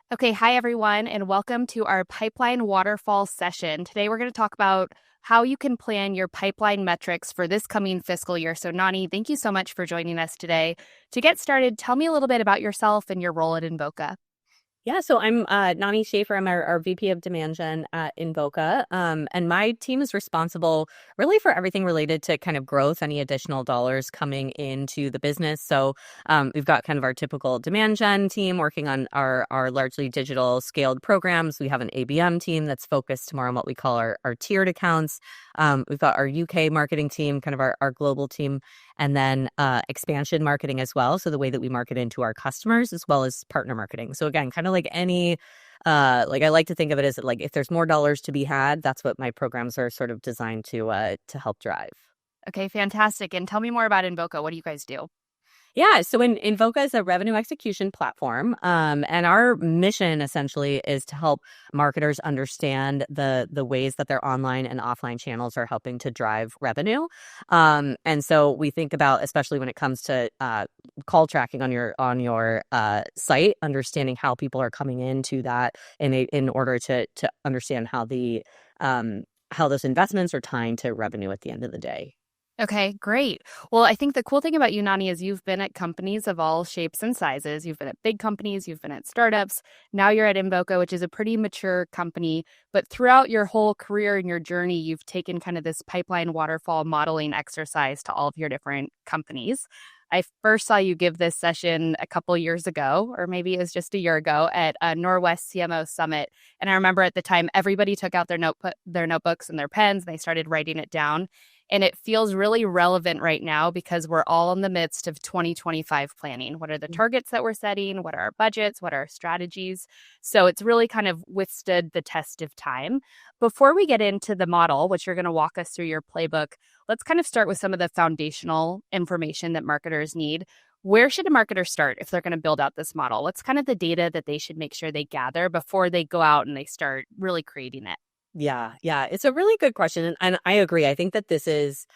Okay, hi everyone, and welcome to our pipeline waterfall session. Today we're going to talk about how you can plan your pipeline metrics for this coming fiscal year. So, Nani, thank you so much for joining us today. To get started, tell me a little bit about yourself and your role at Invoca. Yeah, so I'm Nani Schaefer. I'm our VP of Demand Gen at Invoca. And my team is responsible really for everything related to kind of growth, any additional dollars coming into the business. So we've got kind of our typical Demand Gen team working on our largely digital scaled programs. We have an ABM team that's focused more on what we call our tiered accounts. We've got our UK marketing team, kind of our global team, and then expansion marketing as well. So the way that we market into our customers as well as partner marketing. So again, kind of like any, like I like to think of it as like if there's more dollars to be had, that's what my programs are sort of designed to help drive. Okay, fantastic. And tell me more about Invoca. What do you guys do? Yeah, so Invoca is a revenue execution platform, and our mission essentially is to help marketers understand the ways that their online and offline channels are helping to drive revenue. And so we think about, especially when it comes to call tracking on your site, understanding how people are coming into that in order to understand how those investments are tying to revenue at the end of the day. Okay, great. Well, I think the cool thing about you, Nani, is you've been at companies of all shapes and sizes. You've been at big companies, you've been at startups. Now you're at Invoca, which is a pretty mature company. But throughout your whole career and your journey, you've taken kind of this pipeline waterfall modeling exercise to all of your different companies. I first saw you give this session a couple years ago, or maybe it was just a year ago at a Norwest CMO Summit. And I remember at the time, everybody took out their notebooks and their pens, and they started writing it down. And it feels really relevant right now because we're all in the midst of 2025 planning. What are the targets that we're setting? What are our budgets? What are our strategies? So it's really kind of withstood the test of time. Before we get into the model, which you're going to walk us through your playbook, let's kind of start with some of the foundational information that marketers need. Where should a marketer start if they're going to build out this model? What's kind of the data that they should make sure they gather before they go out and they start really creating it? Yeah, it's a really good question, and I agree. I think that this is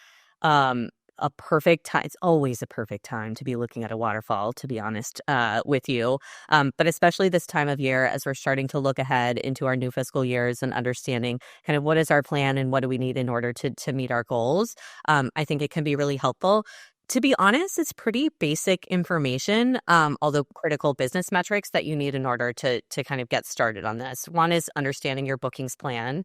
a perfect time. It's always a perfect time to be looking at a waterfall, to be honest with you. But especially this time of year, as we're starting to look ahead into our new fiscal years and understanding kind of what is our plan and what do we need in order to meet our goals. I think it can be really helpful. To be honest, it's pretty basic information, although critical business metrics that you need in order to kind of get started on this. One is understanding your bookings plan.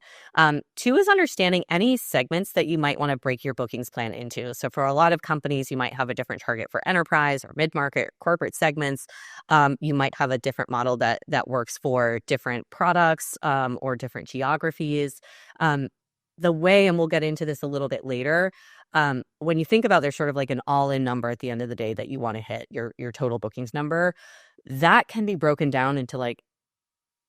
Two is understanding any segments that you might want to break your bookings plan into. So for a lot of companies, you might have a different target for enterprise or mid-market, corporate segments. You might have a different model that works for different products or different geographies. The way, and we'll get into this a little bit later, when you think about there's sort of like an all-in number at the end of the day that you want to hit, your total bookings number, that can be broken down into like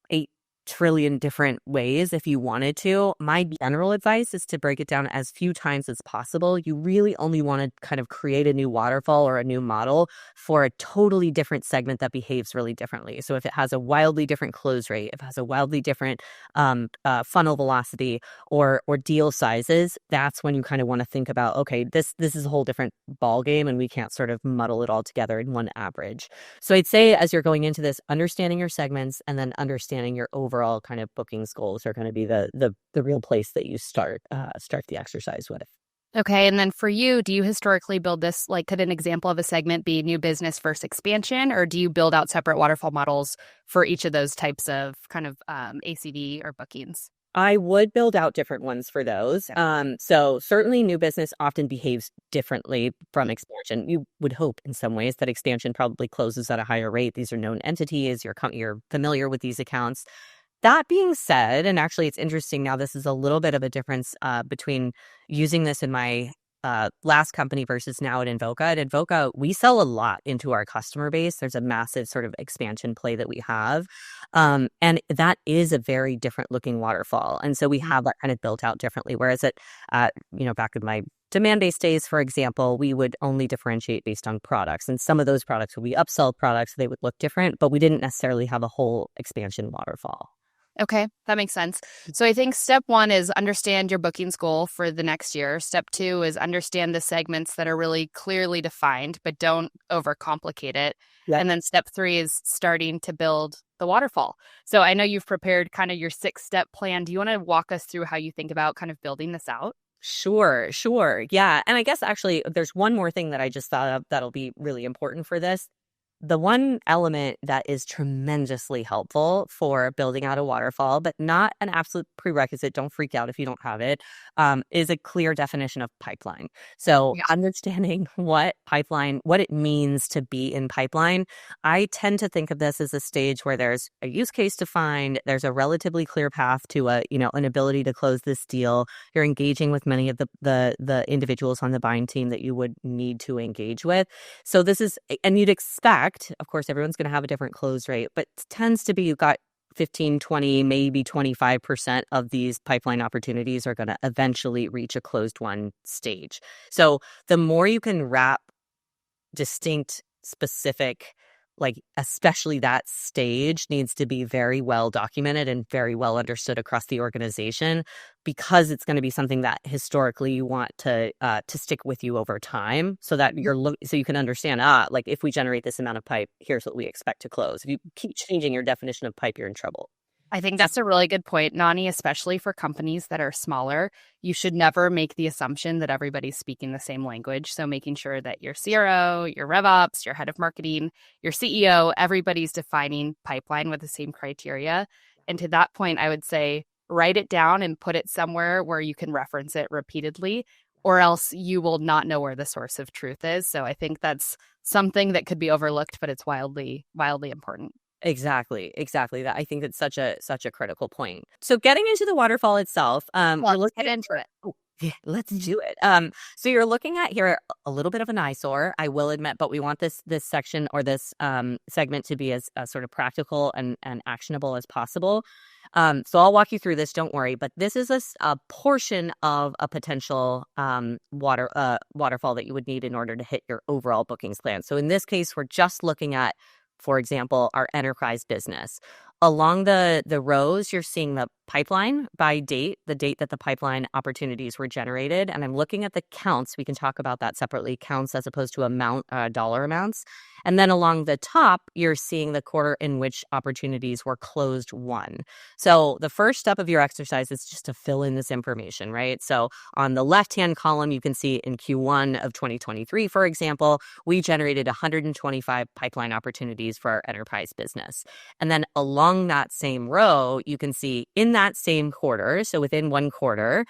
8 trillion different ways if you wanted to. My general advice is to break it down as few times as possible. You really only want to kind of create a new waterfall or a new model for a totally different segment that behaves really differently. So if it has a wildly different close rate, if it has a wildly different funnel velocity or deal sizes, that's when you kind of want to think about, okay, this is a whole different ball game and we can't sort of muddle it all together in one average. So I'd say as you're going into this, understanding your segments and then understanding your overall kind of bookings goals are going to be the real place that you start the exercise with. Okay. And then for you, do you historically build this? Like, could an example of a segment be new business versus expansion, or do you build out separate waterfall models for each of those types of kind of ACV or bookings? I would build out different ones for those. Yeah. So certainly new business often behaves differently from expansion. You would hope in some ways that expansion probably closes at a higher rate. These are known entities. You're familiar with these accounts. That being said, and actually it's interesting now, this is a little bit of a difference between using this in my last company versus now at Invoca. At Invoca, we sell a lot into our customer base. There's a massive sort of expansion play that we have. And that is a very different looking waterfall. And so we have that kind of built out differently. Whereas back in my demand-based days, for example, we would only differentiate based on products. And some of those products would be upsell products. They would look different, but we didn't necessarily have a whole expansion waterfall. Okay, that makes sense. So I think step one is understand your bookings goal for the next year. Step two is understand the segments that are really clearly defined, but don't overcomplicate it. Yeah. And then step three is starting to build the waterfall. So I know you've prepared kind of your 6 step plan. Do you want to walk us through how you think about kind of building this out? Sure, sure. Yeah. And I guess actually there's one more thing that I just thought of that'll be really important for this. The one element that is tremendously helpful for building out a waterfall, but not an absolute prerequisite, don't freak out if you don't have it, is a clear definition of pipeline. So Yeah. understanding what pipeline, what it means to be in pipeline, I tend to think of this as a stage where there's a use case defined, there's a relatively clear path to an ability to close this deal. You're engaging with many of the individuals on the buying team that you would need to engage with. So this is, and you'd expect, of course, everyone's going to have a different close rate, but it tends to be you've got 15, 20, maybe 25% of these pipeline opportunities are going to eventually reach a closed one stage. So the more you can wrap distinct, specific, like especially that stage needs to be very well documented and very well understood across the organization, because it's going to be something that historically you want to stick with you over time, so that so you can understand, like if we generate this amount of pipe, here's what we expect to close. If you keep changing your definition of pipe, you're in trouble. I think that's a really good point, Nani, especially for companies that are smaller. You should never make the assumption that everybody's speaking the same language. So making sure that your CRO, your RevOps, your head of marketing, your CEO, everybody's defining pipeline with the same criteria. And to that point, I would say write it down and put it somewhere where you can reference it repeatedly, or else you will not know where the source of truth is. So I think that's something that could be overlooked, but it's wildly, wildly important. Exactly, exactly. That, I think that's such a critical point. So getting into the waterfall itself, we're Let's looking get at into it. oh, yeah, let's do it. So you're looking at here a little bit of an eyesore, I will admit, but we want this section or this segment to be as sort of practical and actionable as possible. So I'll walk you through this. Don't worry, but this is a portion of a potential waterfall that you would need in order to hit your overall bookings plan. So in this case, we're just looking at, for example, our enterprise business. Along the rows, you're seeing the pipeline by date, the date that the pipeline opportunities were generated. And I'm looking at the counts. We can talk about that separately, counts as opposed to dollar amounts. And then along the top, you're seeing the quarter in which opportunities were closed won. So the first step of your exercise is just to fill in this information, right? So on the left-hand column, you can see in Q1 of 2023, for example, we generated 125 pipeline opportunities for our enterprise business. And then along that same row, you can see in that same quarter, so within one quarter,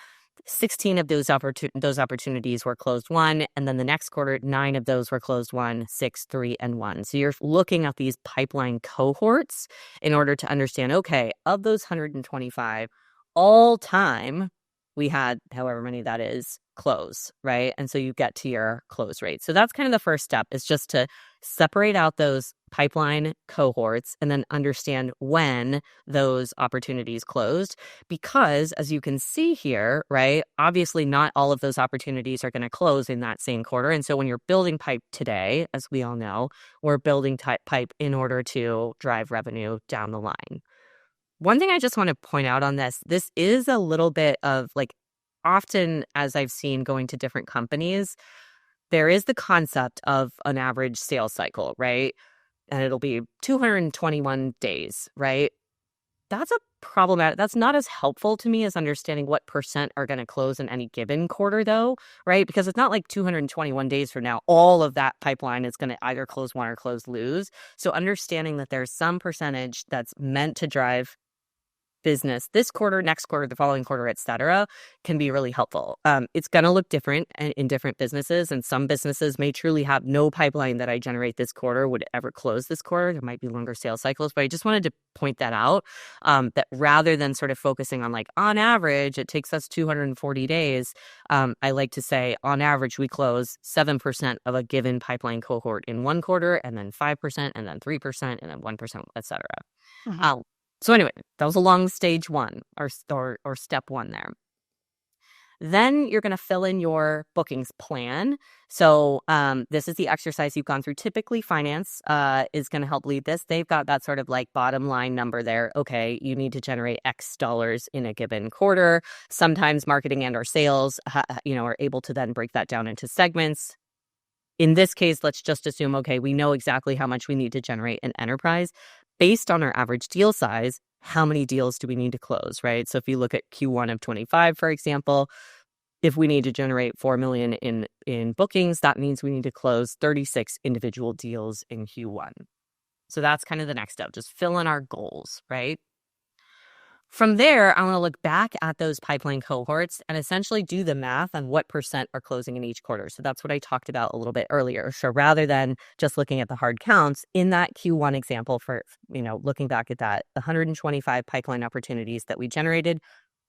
16 of those opportunities were closed won. And then the next quarter, 9 of those were closed won, 6, 3, and 1. So you're looking at these pipeline cohorts in order to understand, okay, of those 125, all time, we had however many that is close, right? And so you get to your close rate. So that's kind of the first step, is just to separate out those pipeline cohorts and then understand when those opportunities closed. Because as you can see here, right, obviously not all of those opportunities are going to close in that same quarter. And so when you're building pipe today, as we all know, we're building pipe in order to drive revenue down the line. One thing I just want to point out on this is a little bit of like, often as I've seen going to different companies, there is the concept of an average sales cycle, right? And it'll be 221 days, right? That's a problematic. That's not as helpful to me as understanding what percent are going to close in any given quarter, though, right? Because it's not like 221 days from now, all of that pipeline is going to either close one or close lose. So understanding that there's some percentage that's meant to drive business this quarter, next quarter, the following quarter, et cetera, can be really helpful. It's going to look different in different businesses, and some businesses may truly have no pipeline that I generate this quarter would ever close this quarter. There might be longer sales cycles, but I just wanted to point that out, that rather than sort of focusing on like, on average, it takes us 240 days. I like to say on average, we close 7% of a given pipeline cohort in one quarter, and then 5%, and then 3%, and then 1%, et cetera. So anyway, that was along stage one or step one there. Then you're going to fill in your bookings plan. So this is the exercise you've gone through. Typically, finance is going to help lead this. They've got that sort of like bottom line number there. Okay, you need to generate X dollars in a given quarter. Sometimes marketing and or sales, are able to then break that down into segments. In this case, let's just assume, okay, we know exactly how much we need to generate in enterprise. Based on our average deal size, how many deals do we need to close, right? So if you look at Q1 of 25, for example, if we need to generate 4 million in bookings, that means we need to close 36 individual deals in Q1. So that's kind of the next step, just fill in our goals, right? From there, I want to look back at those pipeline cohorts and essentially do the math on what percent are closing in each quarter. So that's what I talked about a little bit earlier. So rather than just looking at the hard counts, in that Q1 example for, looking back at that, the 125 pipeline opportunities that we generated,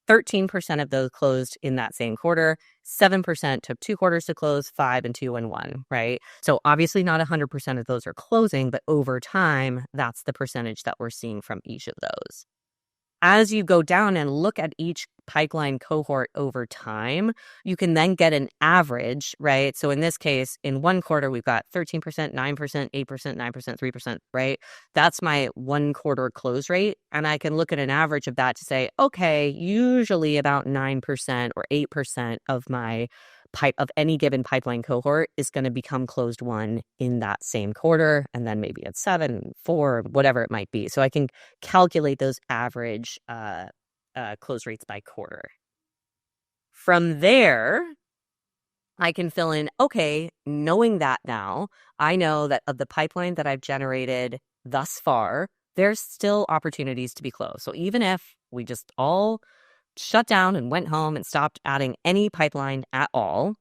13% of those closed in that same quarter, 7% took 2 quarters to close, 5 and 2 and 1, right? So obviously not 100% of those are closing, but over time, that's the percentage that we're seeing from each of those. As you go down and look at each pipeline cohort over time, you can then get an average, right? So in this case, in one quarter, we've got 13%, 9%, 8%, 9%, 3%, right? That's my 1 quarter close rate. And I can look at an average of that to say, okay, usually about 9% or 8% of my of any given pipeline cohort is going to become closed won in that same quarter. And then maybe it's 7, 4, whatever it might be. So I can calculate those average close rates by quarter. From there, I can fill in, okay, knowing that now, I know that of the pipeline that I've generated thus far, there's still opportunities to be closed. So even if we just all shut down and went home and stopped adding any pipeline at all,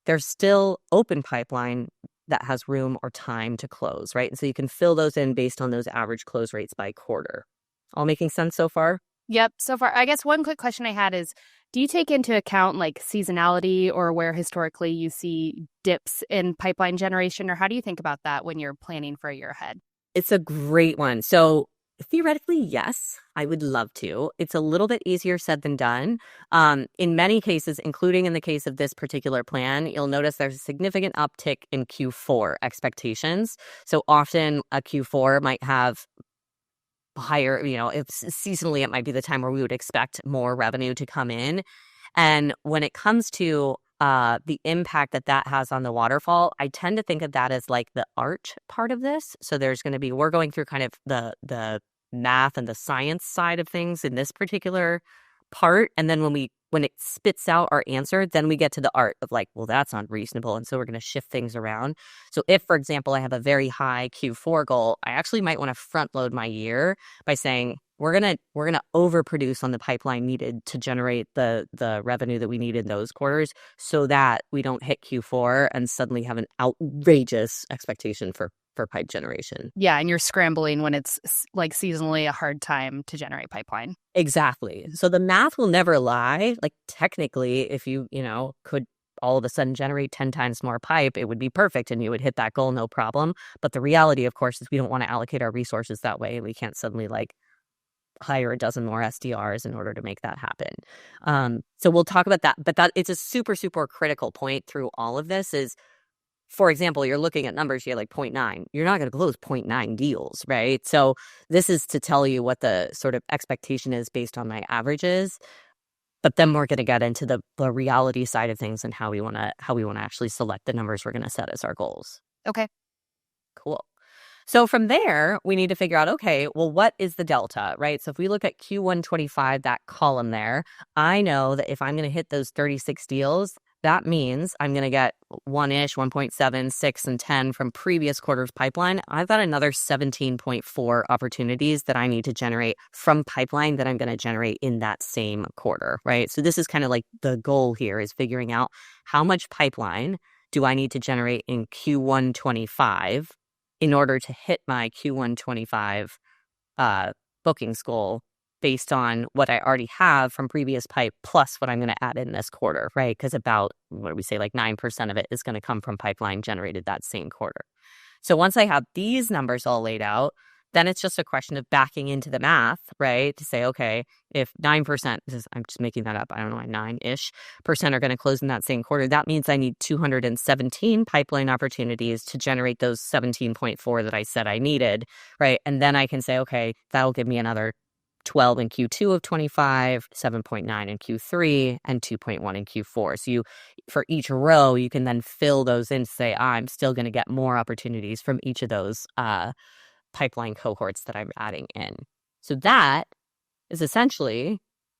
there's still open pipeline that has room or time to close, right? And so you can fill those in based on those average close rates by quarter. All making sense so far? Yep. So far, I guess one quick question I had is, do you take into account like seasonality or where historically you see dips in pipeline generation, or how do you think about that when you're planning for a year ahead? It's a great one. So theoretically, yes, I would love to. It's a little bit easier said than done. In many cases, including in the case of this particular plan, you'll notice there's a significant uptick in Q4 expectations. So often a Q4 might have higher, if seasonally, it might be the time where we would expect more revenue to come in. And when it comes to the impact that has on the waterfall, I tend to think of that as like the art part of this. So we're going through kind of the math and the science side of things in this particular part. And then when it spits out our answer, then we get to the art of like, well, that's unreasonable. And so we're going to shift things around. So if, for example, I have a very high Q4 goal, I actually might want to front load my year by saying, we're gonna overproduce on the pipeline needed to generate the revenue that we need in those quarters, so that we don't hit Q4 and suddenly have an outrageous expectation for pipe generation. Yeah, and you're scrambling when it's like seasonally a hard time to generate pipeline. Exactly. So the math will never lie. Like technically, if you could all of a sudden generate 10 times more pipe, it would be perfect and you would hit that goal no problem. But the reality, of course, is we don't want to allocate our resources that way. We can't suddenly like hire a dozen more SDRs in order to make that happen. So we'll talk about that. But that it's a super, super critical point through all of this is, for example, you're looking at numbers, you're like 0.9. You're not going to close 0.9 deals, right? So this is to tell you what the sort of expectation is based on my averages. But then we're going to get into the reality side of things and how we want to actually select the numbers we're going to set as our goals. Okay. Cool. So from there, we need to figure out, okay, well, what is the delta, right? So if we look at Q125, that column there, I know that if I'm going to hit those 36 deals, that means I'm going to get 1-ish, 1.7, 6, and 10 from previous quarters pipeline. I've got another 17.4 opportunities that I need to generate from pipeline that I'm going to generate in that same quarter, right? So this is kind of like the goal here is figuring out how much pipeline do I need to generate in Q125 in order to hit my Q125 bookings goal based on what I already have from previous pipe plus what I'm going to add in this quarter, right? Because about, what do we say, like 9% of it is going to come from pipeline generated that same quarter. So once I have these numbers all laid out, then it's just a question of backing into the math, right? To say, okay, if 9%, I'm just making that up, I don't know, 9-ish percent are going to close in that same quarter, that means I need 217 pipeline opportunities to generate those 17.4 that I said I needed, right? And then I can say, okay, that'll give me another 12 in Q2 of 25, 7.9 in Q3, and 2.1 in Q4. So for each row, you can then fill those in to say, I'm still going to get more opportunities from each of those pipeline cohorts that I'm adding in. So that is essentially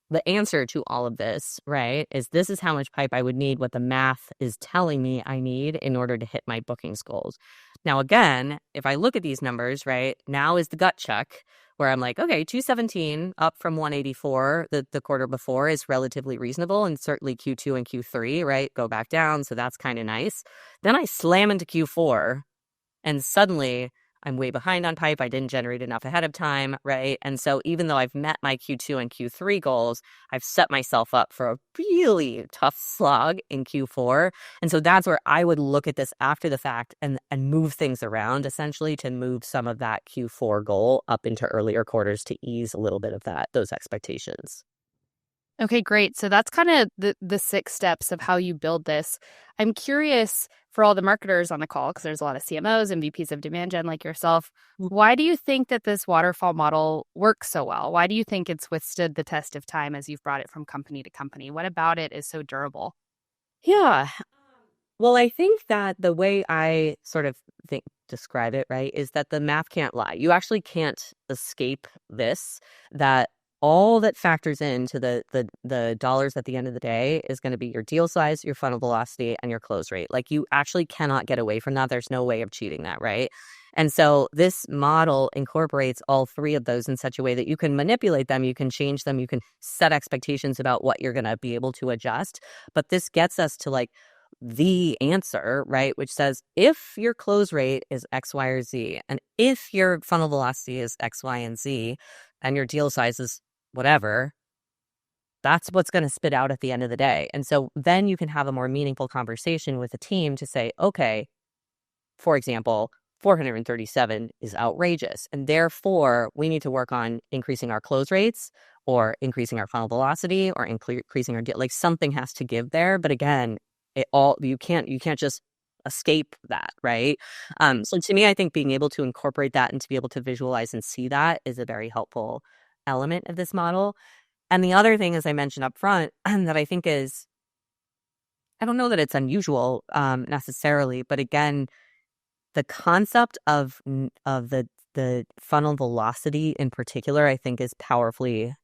the answer to all of this, right? This is how much pipe I would need, what the math is telling me I need in order to hit my bookings goals. Now, again, if I look at these numbers, right, now is the gut check where I'm like, okay, 217 up from 184 the quarter before is relatively reasonable. And certainly Q2 and Q3, right, go back down. So that's kind of nice. Then I slam into Q4 and suddenly I'm way behind on pipe. I didn't generate enough ahead of time, right? And so even though I've met my Q2 and Q3 goals, I've set myself up for a really tough slog in Q4. And so that's where I would look at this after the fact and move things around, essentially, to move some of that Q4 goal up into earlier quarters to ease a little bit of those expectations. Okay, great. So that's kind of the 6 steps of how you build this. I'm curious for all the marketers on the call, because there's a lot of CMOs and VPs of demand gen like yourself. Why do you think that this waterfall model works so well? Why do you think it's withstood the test of time as you've brought it from company to company? What about it is so durable? Yeah. Well, I think that the way I sort of describe it, right, is that the math can't lie. You actually can't escape this, that all that factors into the dollars at the end of the day is going to be your deal size, your funnel velocity, and your close rate. Like, you actually cannot get away from that. There's no way of cheating that, right? And so this model incorporates all three of those in such a way that you can manipulate them, you can change them, you can set expectations about what you're going to be able to adjust. But this gets us to like the answer, right? Which says if your close rate is X, Y, or Z, and if your funnel velocity is X, Y, and Z, and your deal size is whatever, that's what's going to spit out at the end of the day. And so then you can have a more meaningful conversation with the team to say, okay, for example, 437 is outrageous. And therefore, we need to work on increasing our close rates or increasing our funnel velocity or increasing our deal. Like, something has to give there. But again, you can't just escape that, right? So to me, I think being able to incorporate that and to be able to visualize and see that is a very helpful element of this model. And the other thing, as I mentioned up front, that I think is, I don't know that it's unusual necessarily, but again, the concept of the funnel velocity in particular, I think, is powerfully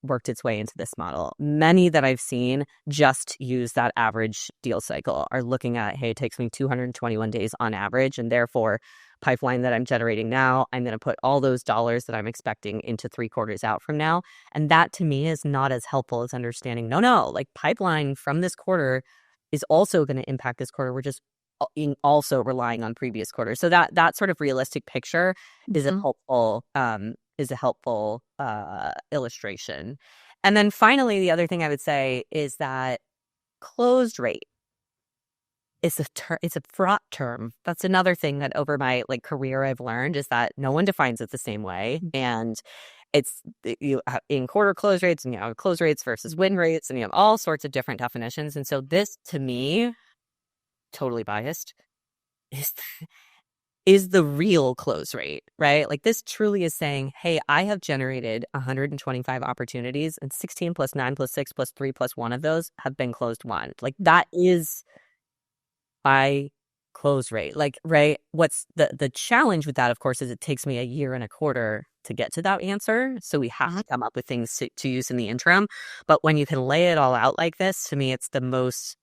worked its way into this model. Many that I've seen just use that average deal cycle, are looking at, hey, it takes me 221 days on average, and therefore pipeline that I'm generating now, I'm going to put all those dollars that I'm expecting into 3 quarters out from now. And that to me is not as helpful as understanding, no, like, pipeline from this quarter is also going to impact this quarter. We're just also relying on previous quarters. So that sort of realistic picture is a helpful illustration. And then finally, the other thing I would say is that closed rate is it's a fraught term. That's another thing that over my career I've learned, is that no one defines it the same way. And it's in quarter close rates, and close rates versus win rates, and you have all sorts of different definitions. And so this, to me, totally biased, is the real close rate, right? Like, this truly is saying, hey, I have generated 125 opportunities, and 16 plus 9 plus 6 plus 3 plus 1 of those have been closed won. Like, that is my close rate. Like, right? What's the challenge with that, of course, is it takes me a year and a quarter to get to that answer. So we have to come up with things to use in the interim. But when you can lay it all out like this, to me, it's the most,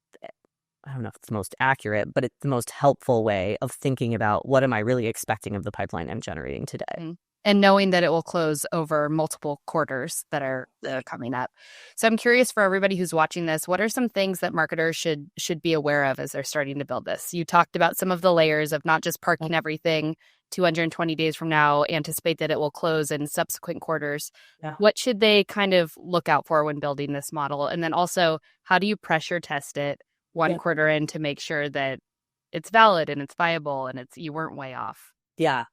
I don't know if it's the most accurate, but it's the most helpful way of thinking about what am I really expecting of the pipeline I'm generating today. And knowing that it will close over multiple quarters that are coming up. So I'm curious, for everybody who's watching this, what are some things that marketers should be aware of as they're starting to build this? You talked about some of the layers of not just parking everything 220 days from now, anticipate that it will close in subsequent quarters. Yeah. What should they kind of look out for when building this model? And then also, how do you pressure test it one quarter in to make sure that it's valid and it's viable and you weren't way off? Yeah.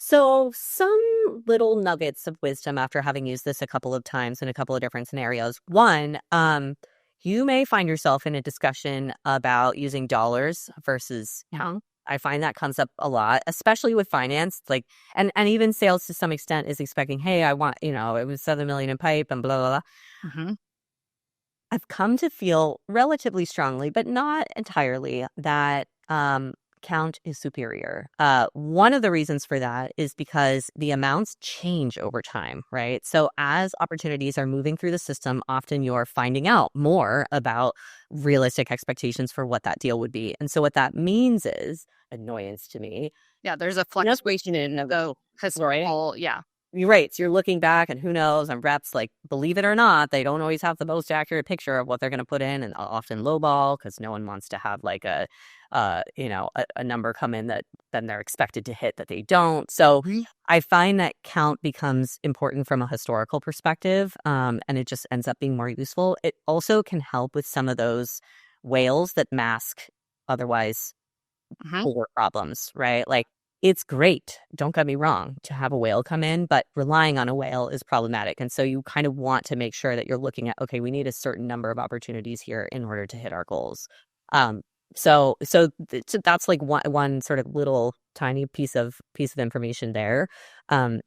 So, some little nuggets of wisdom after having used this a couple of times in a couple of different scenarios. One, you may find yourself in a discussion about using dollars versus pound. I find that comes up a lot, especially with finance, like, and even sales to some extent is expecting, hey, I want, it was 7 million in pipe and blah, blah, blah. Hmm. I've come to feel relatively strongly, but not entirely, that count is superior. One of the reasons for that is because the amounts change over time, right? So as opportunities are moving through the system, often you're finding out more about realistic expectations for what that deal would be. And so what that means is annoyance to me. Yeah, there's a Yep. fluctuation in the Right. historical. Yeah. You're right. So you're looking back and who knows, and reps, like, believe it or not, they don't always have the most accurate picture of what they're going to put in, and often lowball because no one wants to have like a number come in that then they're expected to hit that they don't. So Mhm. I find that count becomes important from a historical perspective, and it just ends up being more useful. It also can help with some of those whales that mask otherwise Mhm. core problems, right? Like, it's great, don't get me wrong, to have a whale come in, but relying on a whale is problematic. And so you kind of want to make sure that you're looking at, okay, we need a certain number of opportunities here in order to hit our goals. Um, so that's like one sort of little tiny piece of information there,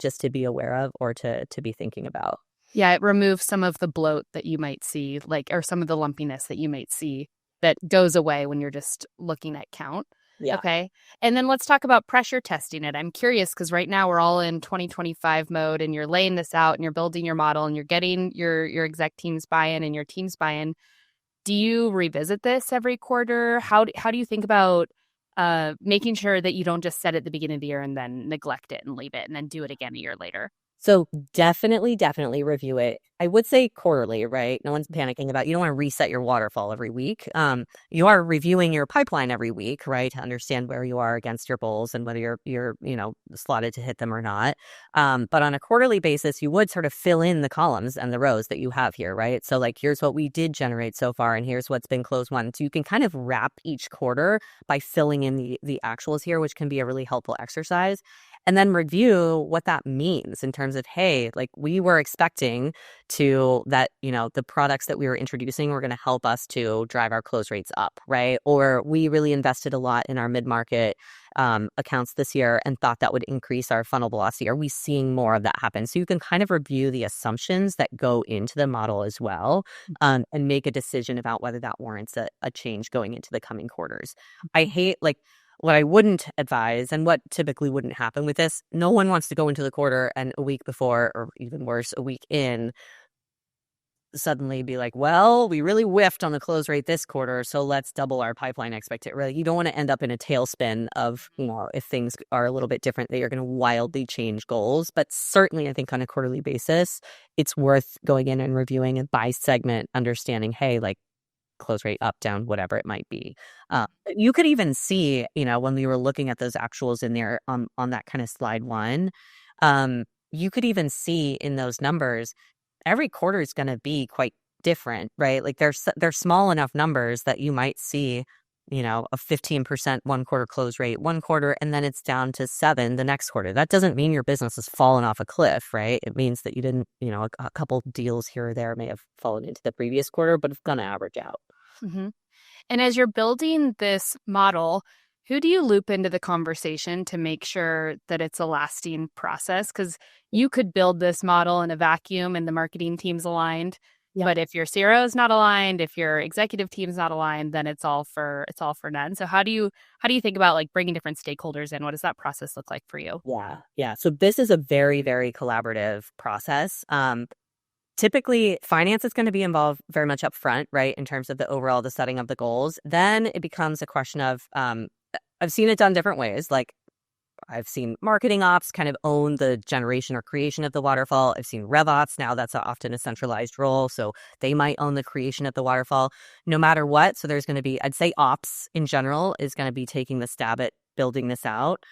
just to be aware of or to be thinking about. Yeah, it removes some of the bloat that you might see, like, or some of the lumpiness that you might see that goes away when you're just looking at count. Yeah. Okay. And then let's talk about pressure testing it. I'm curious because right now we're all in 2025 mode and you're laying this out and you're building your model and you're getting your exec team's buy-in and your team's buy-in. Do you revisit this every quarter? How do you think about making sure that you don't just set it at the beginning of the year and then neglect it and leave it and then do it again a year later? So definitely review it. I would say quarterly, right? No one's panicking about, you don't want to reset your waterfall every week. You are reviewing your pipeline every week, right? To understand where you are against your goals and whether you're slotted to hit them or not. But on a quarterly basis, you would sort of fill in the columns and the rows that you have here, right? So like, here's what we did generate so far, and here's what's been close won. So you can kind of wrap each quarter by filling in the actuals here, which can be a really helpful exercise, and then review what that means in terms of, hey, like, we were expecting the products that we were introducing were going to help us to drive our close rates up, right? Or we really invested a lot in our mid-market accounts this year and thought that would increase our funnel velocity. Are we seeing more of that happen? So you can kind of review the assumptions that go into the model as well, and make a decision about whether that warrants a change going into the coming quarters. I hate, like, what I wouldn't advise, and what typically wouldn't happen with this, no one wants to go into the quarter and a week before, or even worse, a week in, suddenly be like, well, we really whiffed on the close rate this quarter, so let's double our pipeline expectation. Really, you don't want to end up in a tailspin of, if things are a little bit different, that you're going to wildly change goals. But certainly, I think on a quarterly basis, it's worth going in and reviewing it by segment, understanding, hey, like, close rate up, down, whatever it might be. You could even see, when we were looking at those actuals in there on that kind of slide one, you could even see in those numbers, every quarter is going to be quite different, right? Like, they're small enough numbers that you might see, a 15% one quarter close rate one quarter, and then it's down to 7 the next quarter. That doesn't mean your business has fallen off a cliff, right? It means that you didn't, a couple deals here or there may have fallen into the previous quarter, but it's going to average out. Mhm. And as you're building this model, who do you loop into the conversation to make sure that it's a lasting process? Because you could build this model in a vacuum and the marketing team's aligned. Yeah. But if your CRO is not aligned, if your executive team's not aligned, then it's all for none. So how do you think about, like, bringing different stakeholders in? What does that process look like for you? Yeah. Yeah. So this is a very, very collaborative process. Typically, finance is going to be involved very much up front, right, in terms of the setting of the goals. Then it becomes a question of, I've seen it done different ways. Like, I've seen marketing ops kind of own the generation or creation of the waterfall. I've seen rev ops. Now that's often a centralized role. So they might own the creation of the waterfall no matter what. So there's going to be, I'd say ops in general is going to be taking the stab at building this out.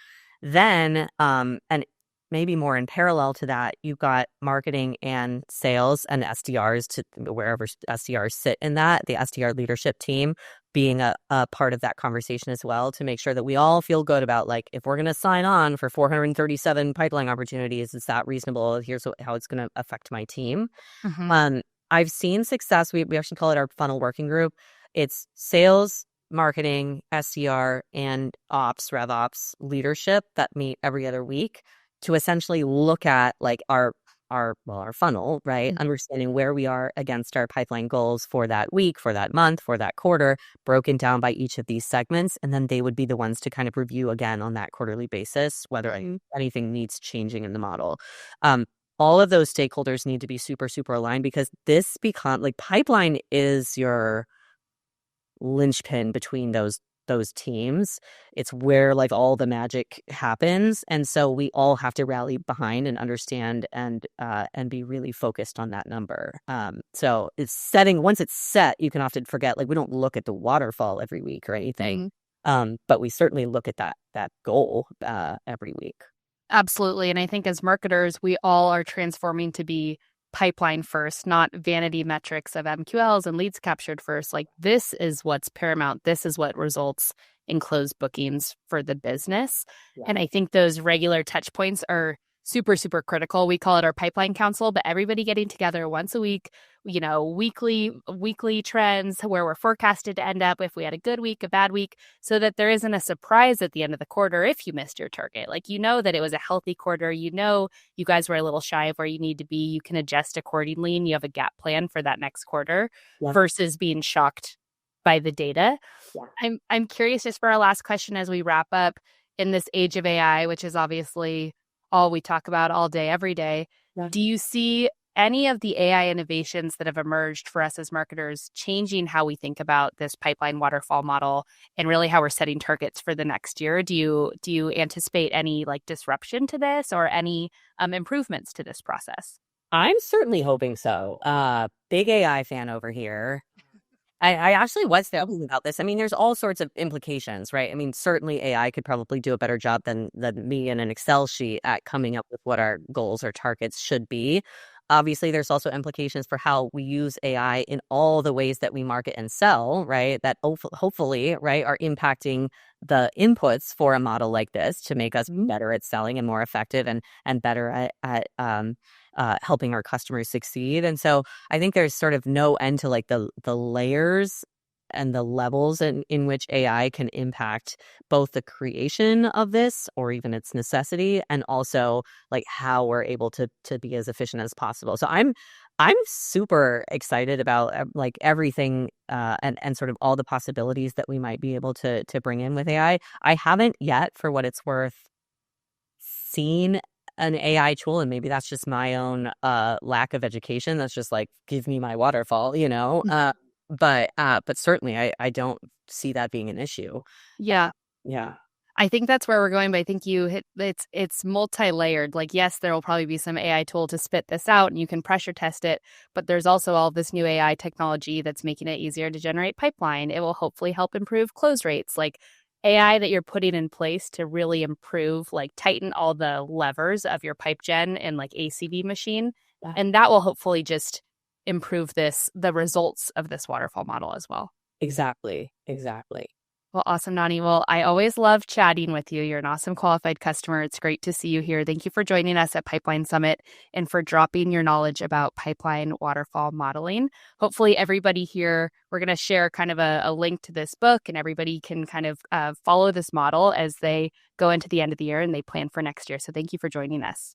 Then, and maybe more in parallel to that, you've got marketing and sales and SDRs, to wherever SDRs sit in that, the SDR leadership team, being a part of that conversation as well to make sure that we all feel good about like, if we're going to sign on for 437 pipeline opportunities, is that reasonable? Here's how it's going to affect my team. Hmm. Um, I've seen success. We actually call it our funnel working group. It's sales, marketing, SDR, and Rev Ops leadership that meet every other week to essentially look at like our funnel, right? Understanding where we are against our pipeline goals for that week, for that month, for that quarter, broken down by each of these segments. And then they would be the ones to kind of review again on that quarterly basis whether anything needs changing in the model. Um, all of those stakeholders need to be super, super aligned because this like pipeline is your linchpin between those teams. It's where like all the magic happens. And so we all have to rally behind and understand and be really focused on that number. So it's once it's set, you can often forget, like we don't look at the waterfall every week or anything. Hmm. But we certainly look at that goal every week. Absolutely. And I think as marketers, we all are transforming to be pipeline first, not vanity metrics of MQLs and leads captured first. Like this is what's paramount. This is what results in closed bookings for the business. Yeah. And I think those regular touch points are super, super critical. We call it our pipeline council, but everybody getting together once a week, weekly trends where we're forecasted to end up if we had a good week, a bad week, so that there isn't a surprise at the end of the quarter if you missed your target. Like, that it was a healthy quarter. You guys were a little shy of where you need to be. You can adjust accordingly and you have a gap plan for that next quarter versus being shocked by the data. Yeah. I'm curious, just for our last question as we wrap up, in this age of AI, which is obviously all we talk about all day, every day, do you see any of the AI innovations that have emerged for us as marketers changing how we think about this pipeline waterfall model and really how we're setting targets for the next year? Do you anticipate any like disruption to this or any improvements to this process? I'm certainly hoping so. Big AI fan over here. I actually was thinking about this. I mean, there's all sorts of implications, right? I mean, certainly AI could probably do a better job than me in an Excel sheet at coming up with what our goals or targets should be. Obviously, there's also implications for how we use AI in all the ways that we market and sell, right? That hopefully, right, are impacting the inputs for a model like this to make us better at selling and more effective and better at helping our customers succeed. And so I think there's sort of no end to like the layers and the levels in which AI can impact both the creation of this or even its necessity and also like how we're able to be as efficient as possible. So I'm super excited about like everything and sort of all the possibilities that we might be able to bring in with AI. I haven't yet, for what it's worth, seen an AI tool, and maybe that's just my own lack of education. That's just like, give me my waterfall, you know. But certainly I don't see that being an issue. Yeah. Yeah. I think that's where we're going, but I think you hit it's multi-layered. Like, yes, there will probably be some AI tool to spit this out and you can pressure test it, but there's also all this new AI technology that's making it easier to generate pipeline. It will hopefully help improve close rates. Like AI that you're putting in place to really improve, like tighten all the levers of your pipe gen and like ACV machine. Yeah. And that will hopefully just improve the results of this waterfall model as well. Exactly. Well, awesome, Nani. Well, I always love chatting with you. You're an awesome qualified customer. It's great to see you here. Thank you for joining us at Pipeline Summit and for dropping your knowledge about pipeline waterfall modeling. Hopefully, everybody here, we're going to share kind of a link to this book and everybody can kind of follow this model as they go into the end of the year and they plan for next year. So thank you for joining us.